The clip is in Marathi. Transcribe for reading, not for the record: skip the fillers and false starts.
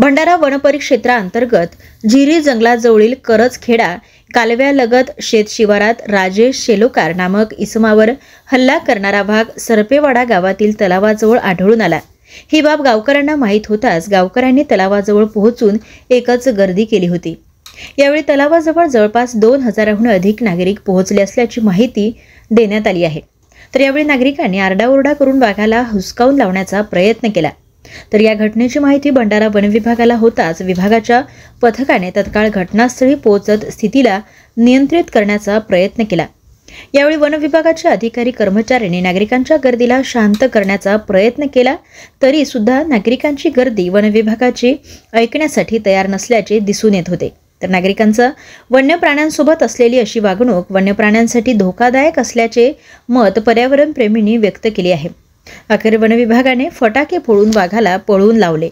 भंडारा वनपरिक्षेत्राअंतर्गत झिरी जंगलाजवळील करजखेडा कालव्यालगत शेतशिवारात राजेश शेलोकार नामक इसमावर हल्ला करणारा वाघ सरपेवाडा गावातील तलावाजवळ आढळून आला। ही बाब गावकऱ्यांना माहीत होताच गावकऱ्यांनी तलावाजवळ पोहोचून एकच गर्दी केली होती। यावेळी तलावाजवळ जवळपास 2000हून अधिक नागरिक पोहोचले असल्याची माहिती देण्यात आली आहे। तर यावेळी नागरिकांनी आरडाओरडा करून वाघाला हुसकावून लावण्याचा प्रयत्न केला। तर या घटनेची माहिती भंडारा वन विभागाला होताच विभागाच्या पथकाने तत्काळ घटनास्थळी पोहोचत स्थितीला नियंत्रित करण्याचा प्रयत्न केला। यावेळी वन विभागाचे अधिकारी कर्मचाऱ्यांनी नागरिकांच्या गर्दीला शांत करण्याचा प्रयत्न केला, तरी सुद्धा नागरिकांची गर्दी वन विभागाची ऐकण्यासाठी तयार नसल्याचे दिसून येत होते। तर नागरिकांचं वन्य प्राण्यांसोबत असलेली अशी वागणूक वन्य प्राण्यांसाठी धोकादायक असल्याचे मत पर्यावरण प्रेमींनी व्यक्त केले आहे। अखेर वन विभागाने फटाके फोडून वाघाला पळवून लावले।